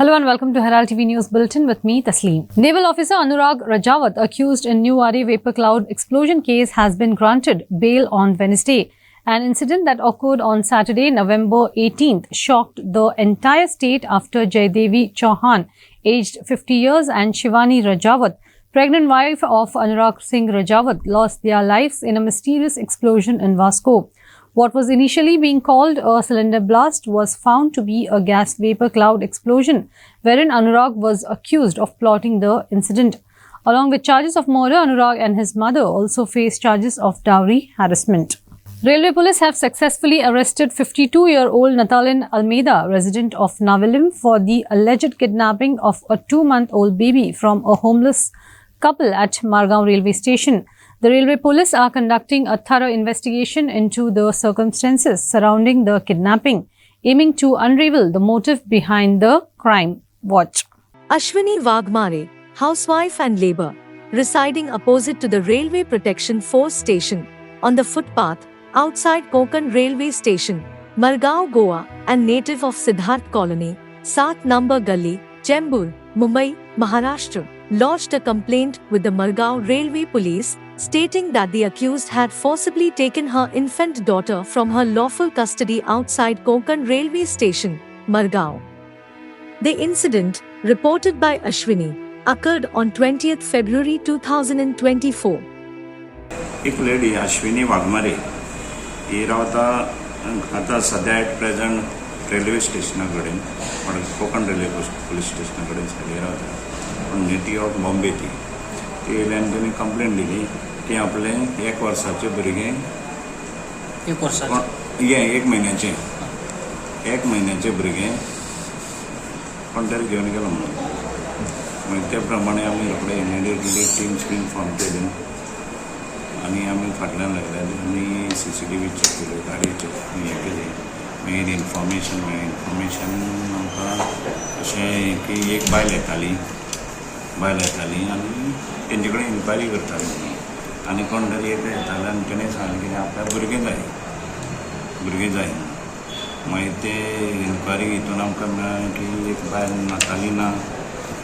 Hello and welcome to Herald TV News Bulletin with me, Tasleem. Naval Officer Anurag Rajawat, accused in Newari vapor cloud explosion case, has been granted bail on Wednesday. An incident that occurred on Saturday, November 18th, shocked the entire state after Jaydevi Chauhan, aged 50 years, and Shivani Rajawat, pregnant wife of Anurag Singh Rajawat, lost their lives in a mysterious explosion in Vasco. What was initially being called a cylinder blast was found to be a gas vapor cloud explosion, wherein Anurag was accused of plotting the incident. Along with charges of murder, Anurag and his mother also face charges of dowry harassment. Railway police have successfully arrested 52-year-old Natalin Almeida, resident of Navilim, for the alleged kidnapping of a 2-month-old baby from a homeless couple at Margao railway station. The railway police are conducting a thorough investigation into the circumstances surrounding the kidnapping, aiming to unravel the motive behind the crime. Watch. Ashwini Wagmare, housewife and labor, residing opposite to the Railway Protection Force station, on the footpath outside Konkan Railway Station, Margao, Goa, and native of Siddharth Colony, 7 number Gully, Chembur, Mumbai, Maharashtra, lodged a complaint with the Margao Railway Police, stating that the accused had forcibly taken her infant daughter from her lawful custody outside Konkan Railway Station, Margao. The incident, reported by Ashwini, occurred on 20th February 2024. एक lady Ashwini Waghmare ही रावता आता सध्या at present railway स्टेशनाकडे Konkan railway police स्टेशनाकडे सध्या रावता पण native of Bombay ती येयल्यान त्यांनी कंप्लेंट दिली की आपले 1 वर्साचे भुरगें 1 म्हयन्याचे भुरगें कोण तरी घेवन गेलो म्हणून त्या प्रमाणे आमी रोखडे इमिडिएटली टीम्स बीन फॉर्म केली आणि आमी फाटल्यान लागल्या आनी CCTV चेक केल्यो गाडी चेक हें केली मागीर इन्फॉर्मेशन आमकां अशें की एक बायल येताली आनी तेंचे कडेन इन्क्वायरी करताली आनी कोण तरी येताले आनी तेणें सांगलें की आपल्याक भुरगें जाय मागीर ते इन्क्वायरी हितून आमकां मेळ्ळें की एक बायल नातालिना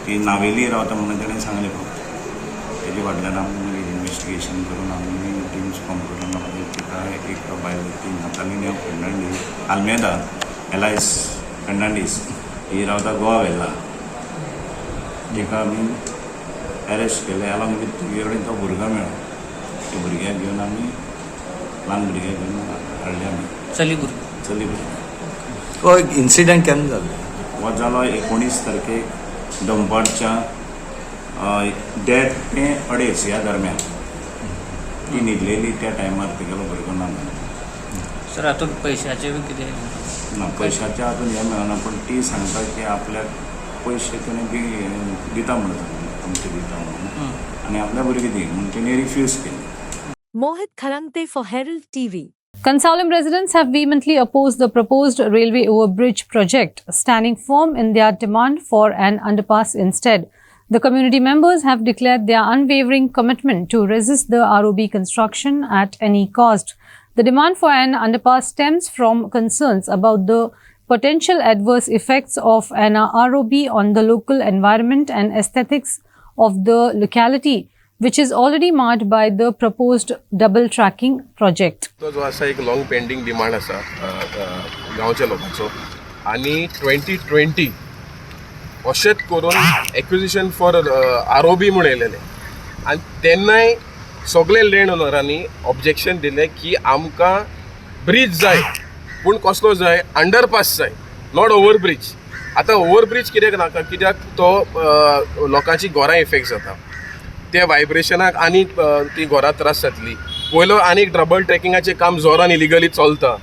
ती नावेली रावता म्हणून तेणें सांगलें फक्त तेजे फाटल्यान आमी मागीर इन्वेस्टिगेशन करून आमी टिम्स फॉर्म करून मागीर तिका एक बायल ती नातालिना फेर्नांडीस आल्मेदा एलायस फेर्नांडीस ही रावता गोवा वेल्ला तिका आमी अरेस्ट केलें अलॉंग विथ तुजे कडेन तो भुरगो मेळ्ळो त्या भुरग्याक घेवन आमी ल्हान भुरग्याक घेवन हाडले आमी चली भुरगीं तो इन्सिडेंट केन्ना जालो हो जालो 19 तारखेक दनपारच्या 1:30 ते 2:30 ह्या दरम्यान ती न्हिदलेली त्या टायमार तिगेलो भुरगो ना सर हातूंत पयशाचें बी कितें ना पयशाचें हातून हें मेळना पण ती सांगता की आपल्याक पयशे तेणें दिता म्हणून आमचे दिता म्हणून आनी आपल्या भुरगीं दी म्हणून तेणी रिफ्यूज केली. Mohit Kharangte for Herald TV. Consalem residents have vehemently opposed the proposed railway overbridge project, standing firm in their demand for an underpass instead. The community members have declared their unwavering commitment to resist the ROB construction at any cost. The demand for an underpass stems from concerns about the potential adverse effects of an ROB on the local environment and aesthetics of the locality, which is already marred by the proposed double tracking project. तो जो असा एक long pending demand आसा गांवच्या लोकांचो आनी 2020 अशेंच करून एक्विजिशन फॉर ROB म्हणून येयलेलें आनी तेन्नाय सगळे लँड ओनरांनी ऑब्जेक्शन दिलें की आमकां ब्रीज जाय पूण कसलो जाय अंडरपास जाय नॉट ओवरब्रीज. आतां ओवरब्रीज कित्याक नाका कित्याक तो लोकांची घरां इफेक्ट जाता त्या वायब्रेशनाक आनी ती घरां त्रास जातली. पयलो आनी डबल ट्रॅकिंगाचें काम जोरान इलिगली चलता.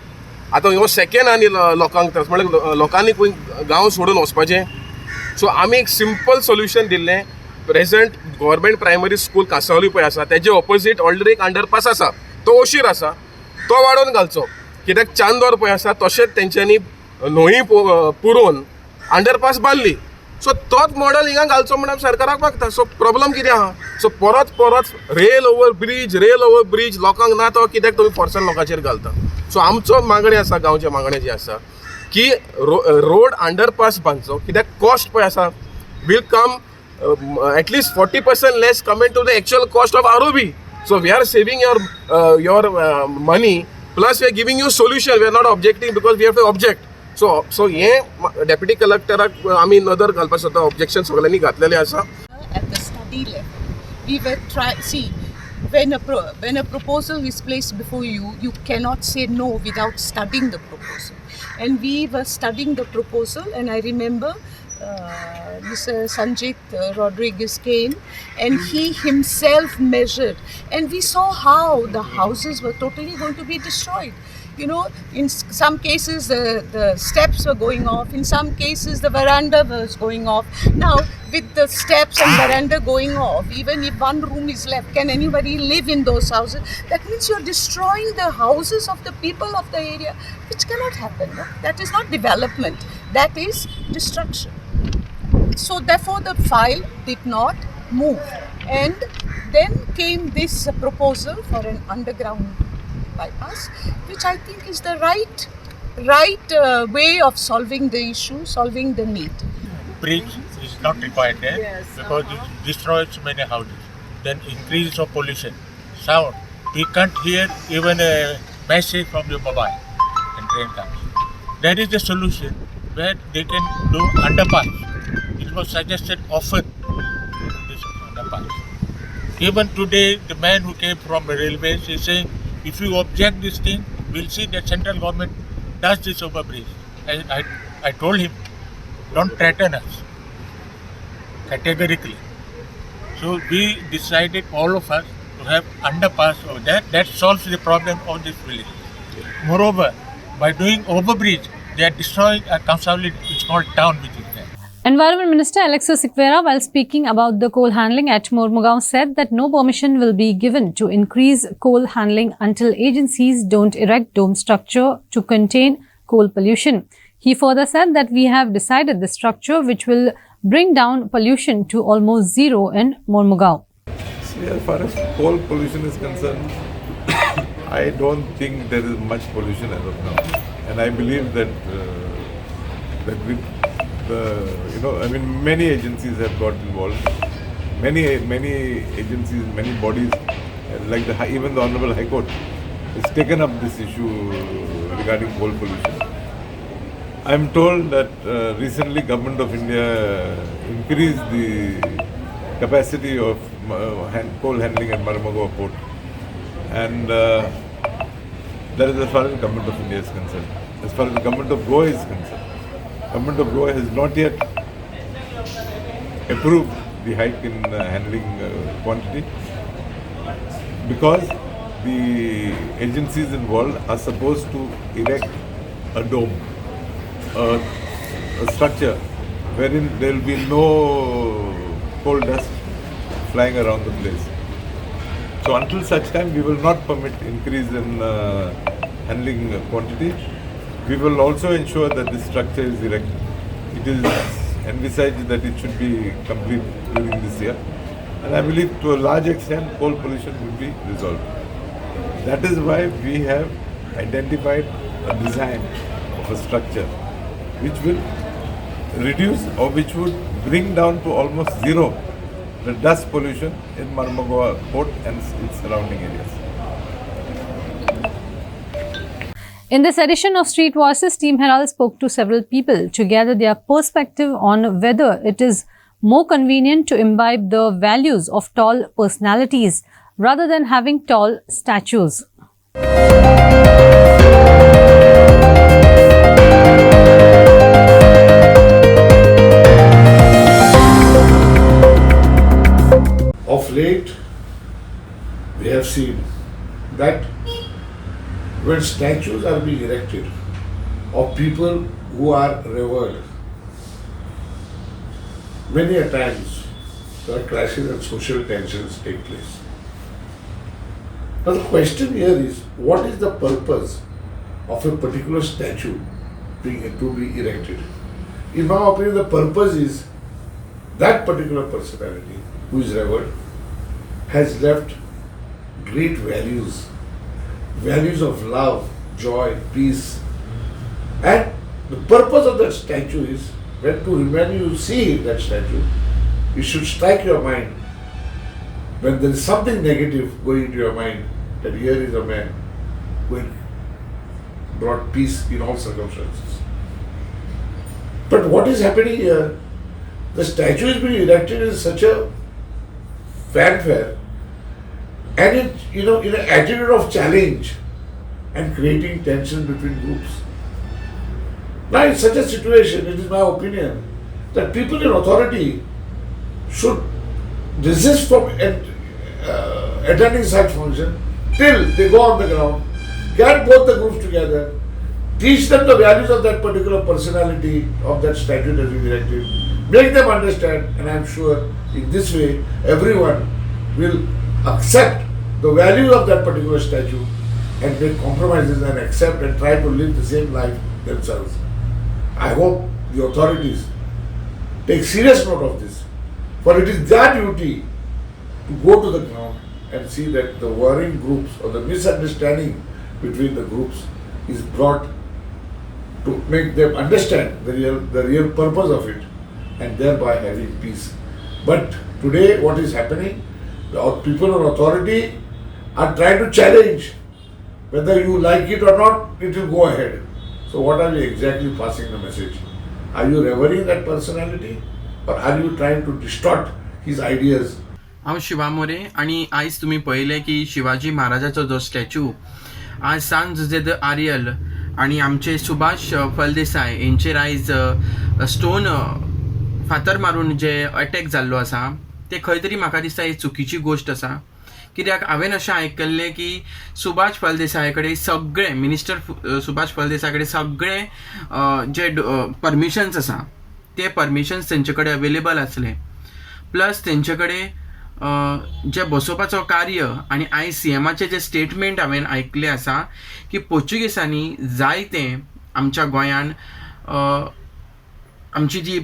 आतां ह्यो सेकेंड आनी लोकांक त्रास म्हणजे लोकांनी खंय गांव सोडून वचपाचें. सो आमी एक सिंपल सोल्युशन दिल्लें. Present government primary school Cansaulim पळय आसा तेजे ऑपोजीट ऑलरेडी एक अंडरपास आसा तो ओशीर आसा तो वाडोवन घालचो कित्याक चांदोर पळय आसा तशेंच तेंच्यांनी न्हंय पुरोवन अंडरपास बांदली. सो तोच मॉडल हिंगा घालचो म्हणून सरकाराक मागता. सो प्रॉब्लम कितें आहा सो परत रेल ओवर ब्रीज लोकांक ना तो कित्याक तुमी फोर्सान लोकांचेर घालता. सो आमचो मागणी आसा गांवच्या मागण्या जी आसा की रोड अंडरपास बांदचो कित्याक कॉस्ट पळय आसा will come at least 40% less compared to the actual cost of ROB. So we are saving your money, plus we are giving you solution. We are not objecting because we have to object. So हे deputy कलेक्टराक आमी नदर घालपाक सोदता, objection सगळ्यांनी घातलेले आसा. At the study level, we were when a proposal is placed before you, you cannot say no without studying the proposal. And we were studying the proposal, and I remember Mr. Sanjit Rodriguez came, and he himself measured, and we saw how the houses were totally going to be destroyed. You know, in some cases the steps were going off, in some cases the veranda was going off. Now, with the steps and veranda going off, even if one room is left, can anybody live in those houses? That means you're destroying the houses of the people of the area, which cannot happen. No? That is not development, that is destruction. So therefore the file did not move, and then came this proposal for an underground bypass, which I think is the right way of solving the issue, solving the need. Bridge is not required there because it destroys many houses. Then increase of pollution, sound. We can't hear even a message from your mobile and train comes. That is the solution where they can do underpass. It was suggested often this underpass. Even today, the man who came from the railways is saying, if you object this thing, we'll see that central government does this overbridge. I told him, don't threaten us categorically. So we decided, all of us, to have underpass over there. That solves the problem of this village. Moreover, by doing overbridge, they are destroying a consolidated small town which is there. Environment Minister Alexis Sequeira, while speaking about the coal handling at Mormugao, said that no permission will be given to increase coal handling until agencies don't erect dome structure to contain coal pollution. He further said that we have decided the structure which will bring down pollution to almost zero in Mormugao. See, as far as coal pollution is concerned, I don't think there is much pollution as of now, and I believe that with many agencies have got involved. Many agencies, many bodies, like even the Honorable High Court, has taken up this issue regarding coal pollution. I am told that recently Government of India increased the capacity of coal handling at Mormugao Port, and that is as far as the Government of India is concerned. As far as the Government of Goa is concerned, Government of Goa has not yet approved the hike in handling quantity, because the agencies involved are supposed to erect a dome, a structure wherein there will be no coal dust flying around the place. So until such time, we will not permit increase in handling quantity. We will also ensure that this structure is erected. It is envisaged that it should be complete during this year. And I believe to a large extent coal pollution will be resolved. That is why we have identified a design of a structure which will reduce, or which would bring down to almost zero, the dust pollution in Mormugao Port and its surrounding areas. In this edition of Street Voices, Team Herald spoke to several people to gather their perspective on whether it is more convenient to imbibe the values of tall personalities rather than having tall statues. Of late, we have seen that when statues are being erected of people who are revered, many a times there are clashes and social tensions take place. Now the question here is, what is the purpose of a particular statue to be erected? In my opinion, the purpose is that particular personality who is revered has left great values of love, joy, peace, and The purpose of that statue is when you see that statue, it should strike your mind when there is something negative going into your mind, that here is a man who brought peace in all circumstances. But what is happening here? The statue is being erected in such a fanfare and in an attitude of challenge and creating tension between groups. Now, in such a situation, it is my opinion that people in authority should resist from attending such function till they go on the ground, get both the groups together, teach them the values of that particular personality of that statue that is erected, make them understand, and I am sure in this way everyone will accept the value of that particular statue and make compromises and accept and try to live the same life themselves. I hope the authorities take serious note of this, for it is their duty to go to the ground and see that the warring groups or the misunderstanding between the groups is brought to make them understand the real purpose of it and thereby having peace. But today what is happening, the people on authority are trying to challenge whether you like it or not, it will go ahead. So what are you exactly passing the message? Are you revering that personality or are you trying to distort his ideas? हांव शिवा मोरे आणि आयज तुम्ही पळयलें की शिवाजी महाराजाचो जो statue आज सान Jose the आर्यल आणि आमचे सुभाष फळदेसाय हेंचेर आयज स्टोन फातर मारून जे अटॅक जाल्लो आसा ते खंय तरी म्हाका दिसता ही चुकीची गोष्ट आसा. कित्याक हांवें अशें आयकल्लें की सुभाष फळदेसाय कडेन सगळे मिनिस्टर सुभाष फळदेसाय कडेन सगळे जे परमिशन्स आसा ते परमिशन्स तेंचे कडेन अवेलेबल आसले, प्लस तेंचे कडेन जे बसोवपाचो कार्य आनी आयज CMाचे जे स्टेटमेंट हांवें आयकले आसा की पोर्चुगीसांनी जायते आमच्या गोंयान आमची जी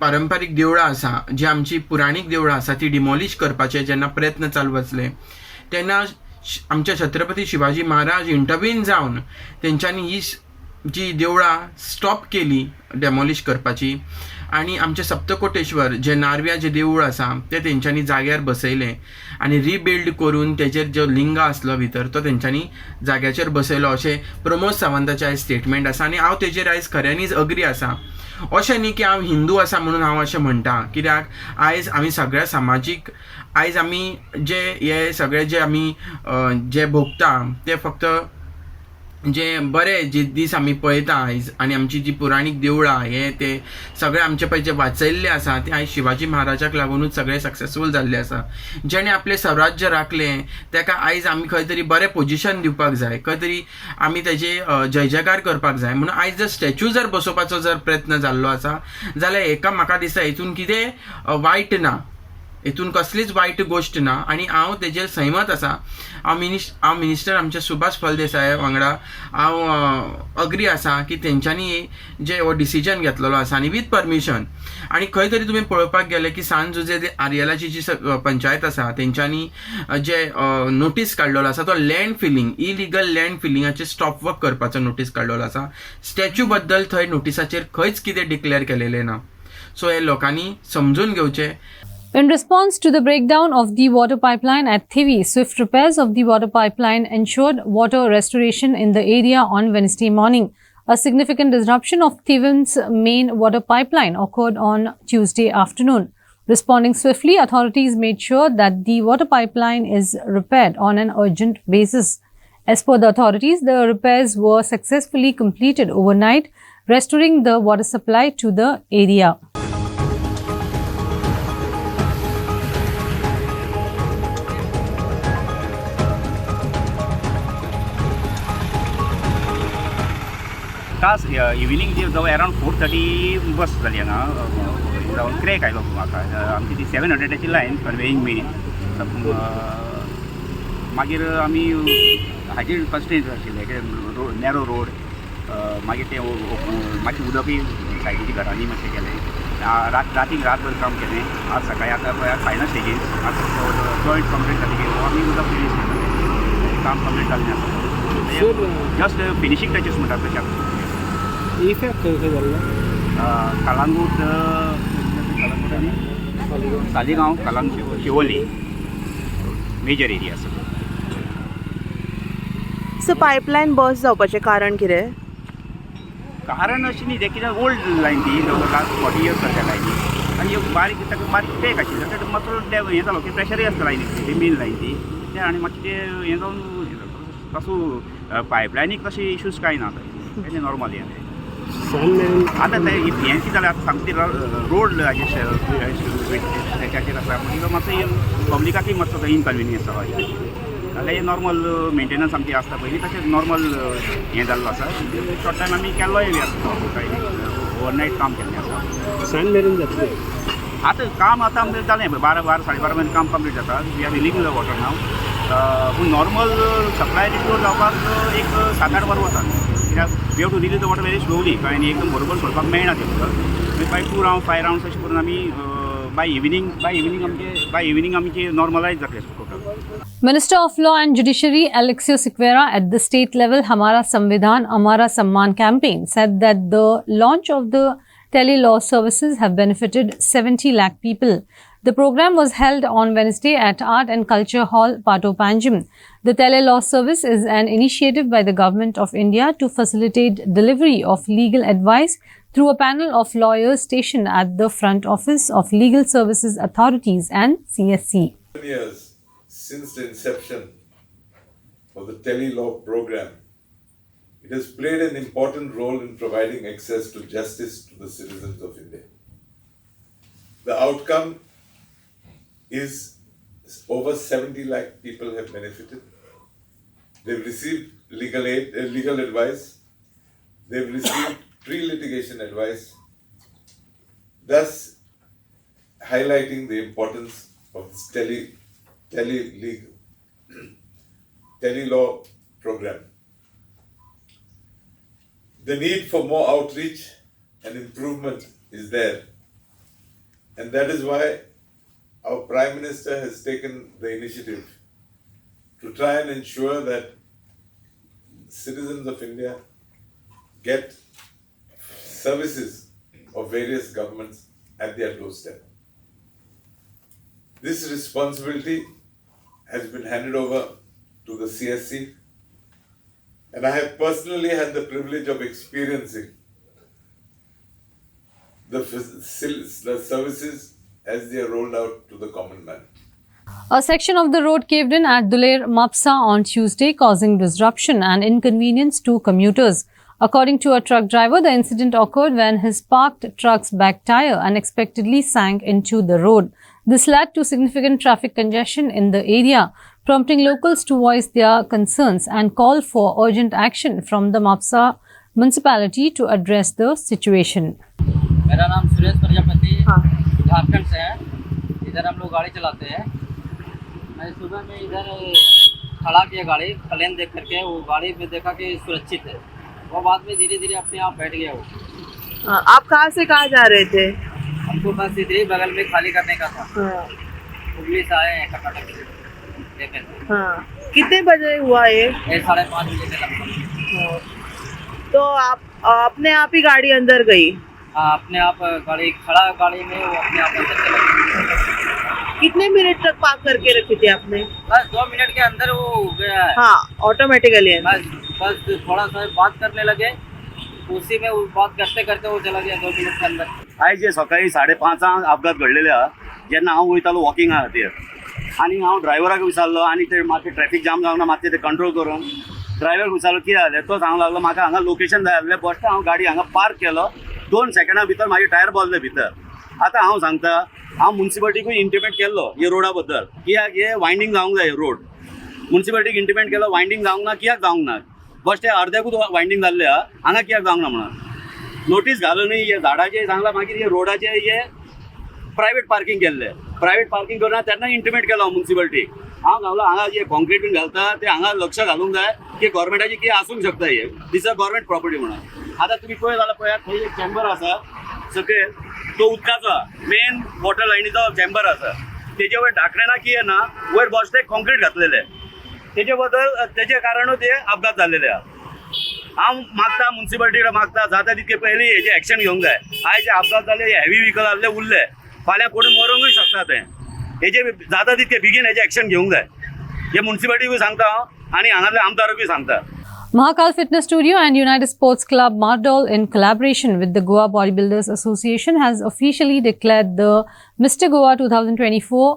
पारंपारीक देवळां आसा, जी आमची पुराणीक देवळां आसा ती डिमॉलिश करपाचे जेन्ना प्रयत्न चालू आसले तेन्ना आमच्या छत्रपती शिवाजी महाराज इंटरवीन जावन तेंच्यांनी ही जी देवळां स्टॉप केली डेमॉलिश करपाची आणि आमचे सप्तकोटेश्वर जे नारव्या जे देवूळ आसा ते तेंच्यांनी जाग्यार बसयलें आनी रिबिल्ड करून तेजेर जो लिंग आसलो भितर तो तेंच्यांनी जाग्याचेर बसयलो अशें प्रमोद सावंताचें आयज स्टेटमेंट आसा आनी हांव तेजेर आयज खऱ्यांनीच अग्री आसा. अशें न्ही की हांव हिंदू आसा म्हणून हांव अशें म्हणटा, कित्याक आयज आमी सगळ्या सामाजीक आयज आमी जे हे सगळे जे आमी जे भोगता ते फक्त जे बरे जे दीस आमी पळयता आयज आनी आमची जी पुराणीक देवळां हे ते सगळे आमचे पळय जे वाचयल्ले आसा ते आयज शिवाजी महाराजाक लागूनच सगळे सक्सेसफूल जाल्ले आसा. जेणे आपलें स्वराज्य राखलें तेका आयज आमी खंय तरी बरें पोजिशन दिवपाक जाय, खंय तरी आमी तेजे जय जयकार करपाक जाय. म्हणून आयज जर स्टॅच्यू जर बसोवपाचो जर प्रयत्न जाल्लो आसा जाल्यार हेका म्हाका दिसता हितून कितें वायट ना, हितून कसलीच वायट गोष्ट ना आनी हांव तेजेर सहमत आसा. हांव मिनिस्टर आमचे सुभाष फळदेसाय वांगडा हांव अग्री आसा की तेंच्यांनी जे हो डिसिजन घेतलेलो आसा आनी वीथ परमिशन. आनी खंय तरी तुमी पळोवपाक गेले की सान जुजे आर्यलाची जी पंचायत आसा तेंच्यांनी जे नोटीस काडलेलो आसा तो लँड फिलिंग इलिगल लँड फिलिंगाचेर स्टॉप वर्क करपाचो नोटीस काडलेलो आसा. स्टॅच्यू बद्दल थंय नोटिसाचेर खंयच कितें डिक्लेअर केलेलें ना. सो हे लोकांनी समजून घेवचें. In response to the breakdown of the water pipeline at Thivi, swift repairs of the water pipeline ensured water restoration in the area on Wednesday morning. A significant disruption of Thivin's main water pipeline occurred on Tuesday afternoon. Responding swiftly, authorities made sure that the water pipeline is repaired on an urgent basis. As per the authorities, the repairs were successfully completed overnight, restoring the water supply to the area. काल evening जवळ around 4:30 बस जाली हांगा जावन crack आयलो म्हाका. आमची ती 700ची लायन कन्वेयींग मेन. मागीर आमी हाजेर कन्स्टेंट आशिल्ले नॅरो रोड, मागीर ते मातशें उदकूय सायडीची घरांनी मातशें केलें. रातीक रातभर काम केलें. आज सकाळी आतां फायनल स्टेजीस आज जॉयंट कंप्लीट जाली की आमी उदक रिलीज केलें. काम कंप्लीट जाल्लें आसा. जस्ट फिनिशींग टचेस म्हणटात तशें. इफेक्ट खंय जाल्लो कळंगूट आनी तालिगांव कळंग शिवोली मेजर एरिया आसा. सो पायपलायन बस जावपाचें कारण कितें? कारण अशी न्ही कित्याक ओल्ड लायन ती लास्ट 40 years जाल्या लायनी आनी बारीक ताका बारीक पॅक आशिल्लो ताका मातसो हें जालो की प्रेशरूय आसता लायनीक ती मेन लायन ती तें आनी मातशें तें हें जावन तसो पायपलायनीक तशें इश्यूज कांय ना तें नॉर्मल हें आतां तें हें कितें जालें आतां सामकी रोड त्याचेर आसा म्हणटकीर मातसो पब्लिकाकूय मातसो इनकन्विनियन्स जाला नाल्यार हें नॉर्मल मेंटेनन्स आमची आसता पयलीं तशें नॉर्मल हें जाल्लो आसा शॉर्ट टायम आमी केल्लोय बी आसता ओवरनायट काम केल्लें आसा. सांज मेरेन जातलें आतां काम आतां आमचें जालें 12 साडे 12 मेरेन काम कंप्लीट जाता. We are railing the water नाव पूण नॉर्मल सप्लाय रिस्टोर जावपाक एक 7-8 वरां वता कित्याक we have to release the water very slowly कळ्ळें एकदम बरोबर सोडपाक मेळना तें उदक बाय 2 राउंड 5 राउंड्स अशें करून आमी बाय इव्हिनिंग आमचे नॉर्मलायज जातलें total. Minister of Law and Judiciary Alexio Sequeira at the state level Hamara Samvidhan Hamara Samman campaign said that the launch of the tele-law services have benefited 70 lakh people. The program was held on Wednesday at Art and Culture Hall, Pattopanjim. The tele-law service is an initiative by the Government of India to facilitate delivery of legal advice through a panel of lawyers stationed at the front office of Legal Services Authorities and CSC. Years since the inception of the tele-law program, it has played an important role in providing access to justice to the citizens of India. The outcome is over 70 lakh people have benefited. They've received legal advice. They've received pre-litigation advice, thus highlighting the importance of this tele-law program. The need for more outreach and improvement is there, and that is why our Prime Minister has taken the initiative to try and ensure that citizens of India get services of various governments at their doorstep. This responsibility has been handed over to the CSC, and I have personally had the privilege of experiencing the services as they are rolled out to the common man. A section of the road caved in at Duler Mapsa on Tuesday, causing disruption and inconvenience to commuters. According to a truck driver, the incident occurred when his parked truck's back tire unexpectedly sank into the road. This led to significant traffic congestion in the area, prompting locals to voice their concerns and call for urgent action from the Mapsa municipality to address the situation. मेरा नाम सुरेश प्रजापति झारखंड से है. इधर हम लोग गाड़ी चलाते हैं. मैं सुबह में इधर खड़ा किया गाड़ी प्लेन देख करके, वो गाड़ी में देखा कि सुरक्षित है, वो बाद में धीरे धीरे अपने आप बैठ गया वो. आप कहाँ से कहाँ जा रहे थे? हमको बस इधर ही बगल में खाली करने का था. हुगली से आए हैं कर्नाटक से. हाँ, कितने बजे हुआ ये? 5:30 बजे के लगभग. तो आप अपने आप ही गाड़ी अंदर गई? हाँ, अपने आप गाड़ी खड़ा गाड़ी में वो अपने आप अंदर चला गया. कितने मिनट तक पार्क करके रखी थी आपने? बस 2 मिनट के अंदर वो गया है. हाँ, ऑटोमेटिकली. बस थोड़ा सा बात करने लगे, उसी में वो बात करते करते वो चला गया 2 मिनट के अंदर. आयज जे सकाळी 5:30 अपघात घडलेले आहा. जेन्ना हांव वयतालो वॉकिंगा खातीर आनी हांव ड्रायव्हराक विचारलो आनी ते मातशें ट्रॅफिक जाम जावना मातशें ते कंट्रोल करून ड्रायव्हराक विचारलो कितें जालें. तो सांगूंक लागलो म्हाका हांगा लोकेशन जाय आसलें बट हांव गाडी हांगा पार्क केलो. 2 सेकंडां भितर म्हाजे टायर बसले भितर. आतां हांव सांगता, हांव मुन्सिपाल्टीकूय इंटिमेट केल्लो हे रोडा बद्दल, कित्याक हे वायंडींग जावंक जाय रोड. मुन्सिपाल्टीक इंटिमेट केलो वायंडींग जावंक ना, कित्याक जावंक ना. बस ते अर्द्याकूच वायंडींग जाल्ले आहा, हांगा कित्याक जावंक ना म्हणून नोटीस घालूनय हे झाडाचे सांगला. मागीर हे रोडाचे हे प्रायवेट पार्किंग केल्ले. प्रायवेट पार्किंग करना तेन्ना इंटिमेट केलो मुन्सिपाल्टीक. हांव सांगलो हांगा जे कॉन्क्रीट बीन घालता ते हांगा लक्ष घालूंक जाय की गव्हर्मेंटाची कितें आसूंक शकता हे. दिस आर गव्हर्मेंट प्रॉपर्टी म्हणून. आतां तुमी पळय जाल्यार पळयात थंय एक चेंबर आसा सकयल, तो उदकाचो मेन वॉटर लायनीचो चेंबर आसा. तेजे वयर धाकणे ना कितें ना, वयर बसले कॉन्क्रीट घातलेले. तेजे बद्दल तेजे कारणूच हे अपघात जाल्लेले आहा. हांव मागता म्युन्सिपाल्टी मागता जाता तितके पयलीं हेजे एक्शन घेवंक जाय. आयज जे अपघात जाले हेवी व्हिकल आसले उरले फाल्यां कोणी मरूंकूय शकता ते. हेजे जाता तितके बेगीन हेजे एक्शन घेवंक जाय. हे म्युन्सिपाल्टीकूय सांगता हांव आनी हांगासल्या आमदाराकूय सांगता. Mahakal Fitness Studio and United Sports Club Mardol, in collaboration with the Goa Bodybuilders Association, has officially declared the Mr. Goa 2024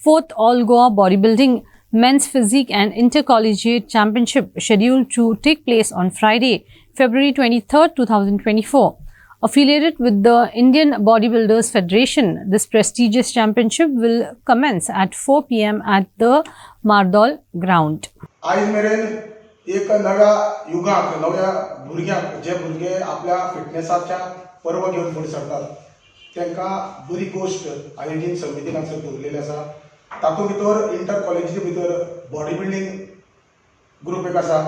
4th All Goa Bodybuilding Men's Physique and Intercollegiate Championship scheduled to take place on Friday, February 23rd, 2024. Affiliated with the Indian Bodybuilders Federation, this prestigious championship will commence at 4 p.m. at the Mardol ground. एक नव्या युगाक नव्या भुरग्यांक जे भुरगे आपल्या फिटनेसाच्या पर्व घेवन फुडें सरतात तांकां बरी गोश्ट आयोजीत समितीन हांगसर दवरलेली आसा. तातूंत भितर इंटर कॉलेजी भितर बॉडी बिल्डिंग ग्रूप एक आसा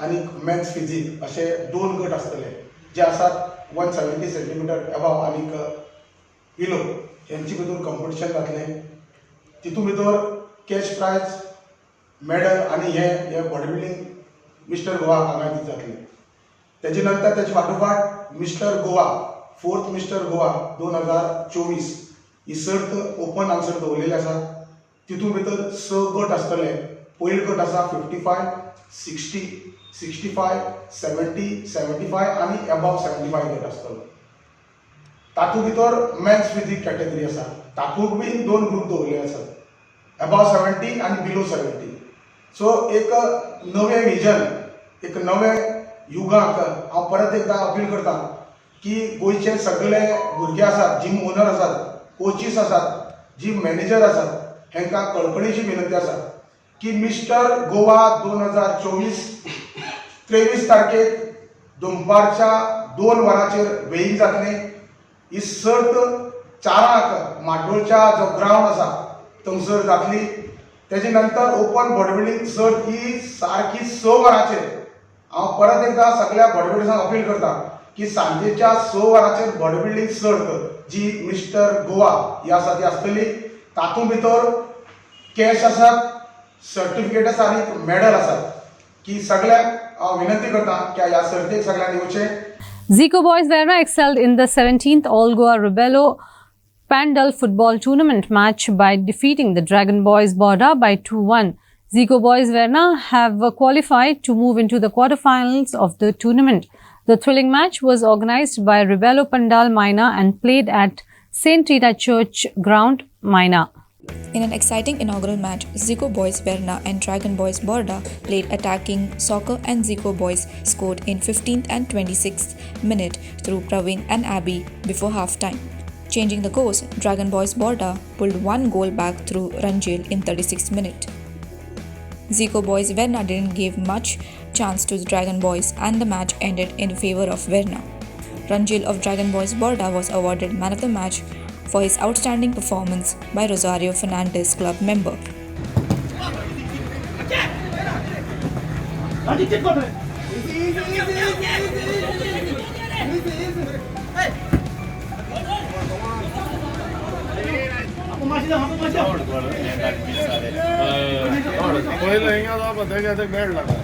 आनी मेन्स फिजीक अशे 2 गट आसतले जे आसात 170 सेंटीमीटर एबाव आनीक बिलो हेंची भितर कॉम्पिटिशन जातलें. तितूंत भितर कॅश प्रायज मेडल आनी हे बॉडी बिल्डिंग मिस्टर गोवा हांगा दित जातले. तेजे नंतर तेजे फाटोफाट mister Goa 4th mister Goa 2024 ही सर्त ओपन हांगसर दवरलेली आसा. तितूंत भितर 6 गट आसतले. पयलो गट आसा 55, 60, 65, 70, 75 आनी एबाव 75 गट आसतलो. तातूंत भितर मेन्स फिजीक कॅटेगरी आसा. तातूंत बी 2 ग्रूप दवरले आसात, एबाव 70 आनी बिलो 70. सो एक नवें विजन, एक नवें युगाक हांव परत एकदा अपील करता की गोंयचे सगळे भुरगे आसात, जिम ओनर आसात, कोचीस आसात, जिम मॅनेजर आसात, हांकां कळकळीची विनंती आसा की मिस्टर गोवा 2024 23 तारखेक दनपारच्या 2 वरांचेर वेळींग जातलें. ही सर्त 4 माटोळच्या जो ग्रावंड आसा थंयसर जातली. तेजे नंतर ओपन बॉडी बिल्डिंग सर्त ही सारकी 6 वरांचेर. हांव परत एकदा सगळ्या बॉडी बिल्डर्सांक अपील करता की सांजेच्या 6 वरांचेर बॉडी बिल्डिंग सर्त जी मिस्टर गोवा ही आसा ती आसतली. तातूंत भितर कॅश आसात, सर्टिफिकेट आसा आनी मेडल आसात. की सगळ्यांक हांव विनंती करता की ह्या सर्तीक सगळ्यांनी येवचें. Zico Boys Verna excelled in the 17th All Goa Rebello Pandal football tournament match by defeating the Dragon Boys Borda by 2-1. Zico Boys Verna have qualified to move into the quarterfinals of the tournament. The thrilling match was organized by Rebello Pandal Maina and played at St. Rita Church Ground, Maina. In an exciting inaugural match, Zico Boys Verna and Dragon Boys Borda played attacking soccer and Zico Boys scored in 15th and 26th minute through Praveen and Abby before half-time. Changing the course, Dragon Boys Borda pulled 1 goal back through Ranjil in 36th minute. Zico Boys Verna didn't give much chance to the Dragon Boys and the match ended in favor of Verna. Ranjil of Dragon Boys Borda was awarded man of the match for his outstanding performance by Rosario Fernandez club member. पहिलं हिंगा बंद bed लागा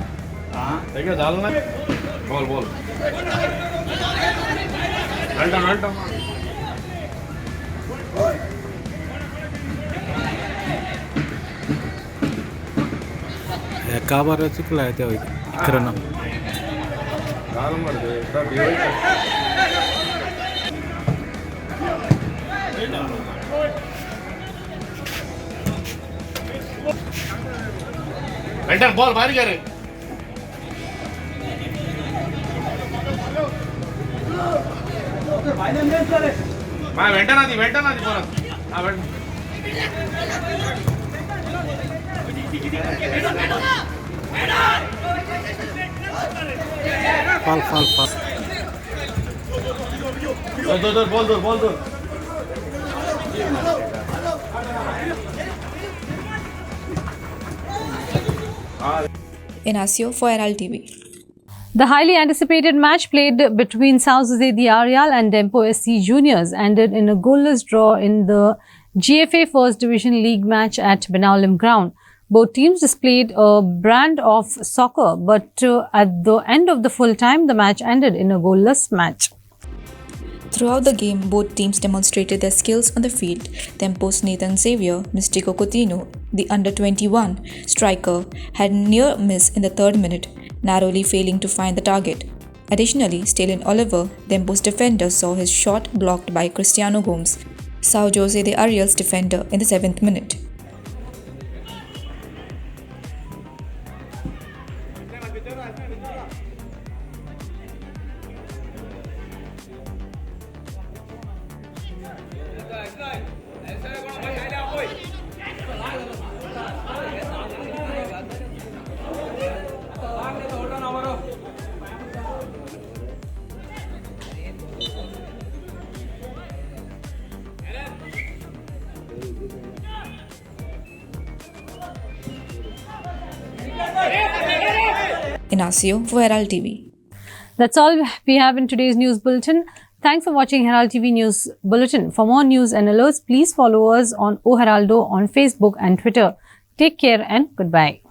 तेगे झालं ना बोल घंटा का बरं चुकलं आहे त्या खरं ना झालं म्हणते घंटा बॉल बाहेर घ्या रे भेटा ना ती परत फाल बोल दो Inacio for Herald TV. The highly anticipated match played between South Jose Diaryal and Dempo SC Juniors ended in a goalless draw in the GFA First Division League match at Benaulim Ground. Both teams displayed a brand of soccer, but at the end of the full time, the match ended in a goalless match. Throughout the game, both teams demonstrated their skills on the field. Tempo's Nathan Xavier, Mystico Coutinho, the under-21 striker, had near miss in the 3rd minute, narrowly failing to find the target. Additionally, Stalen Oliver, Tempo's defender, saw his shot blocked by Cristiano Gomes, Sao Jose de Ariel's defender, in the 7th minute. Inacio for Herald TV. That's all we have in today's news bulletin. Thanks for watching Herald TV News Bulletin. For more news and alerts, please follow us on O Heraldo on Facebook and Twitter. Take care and goodbye.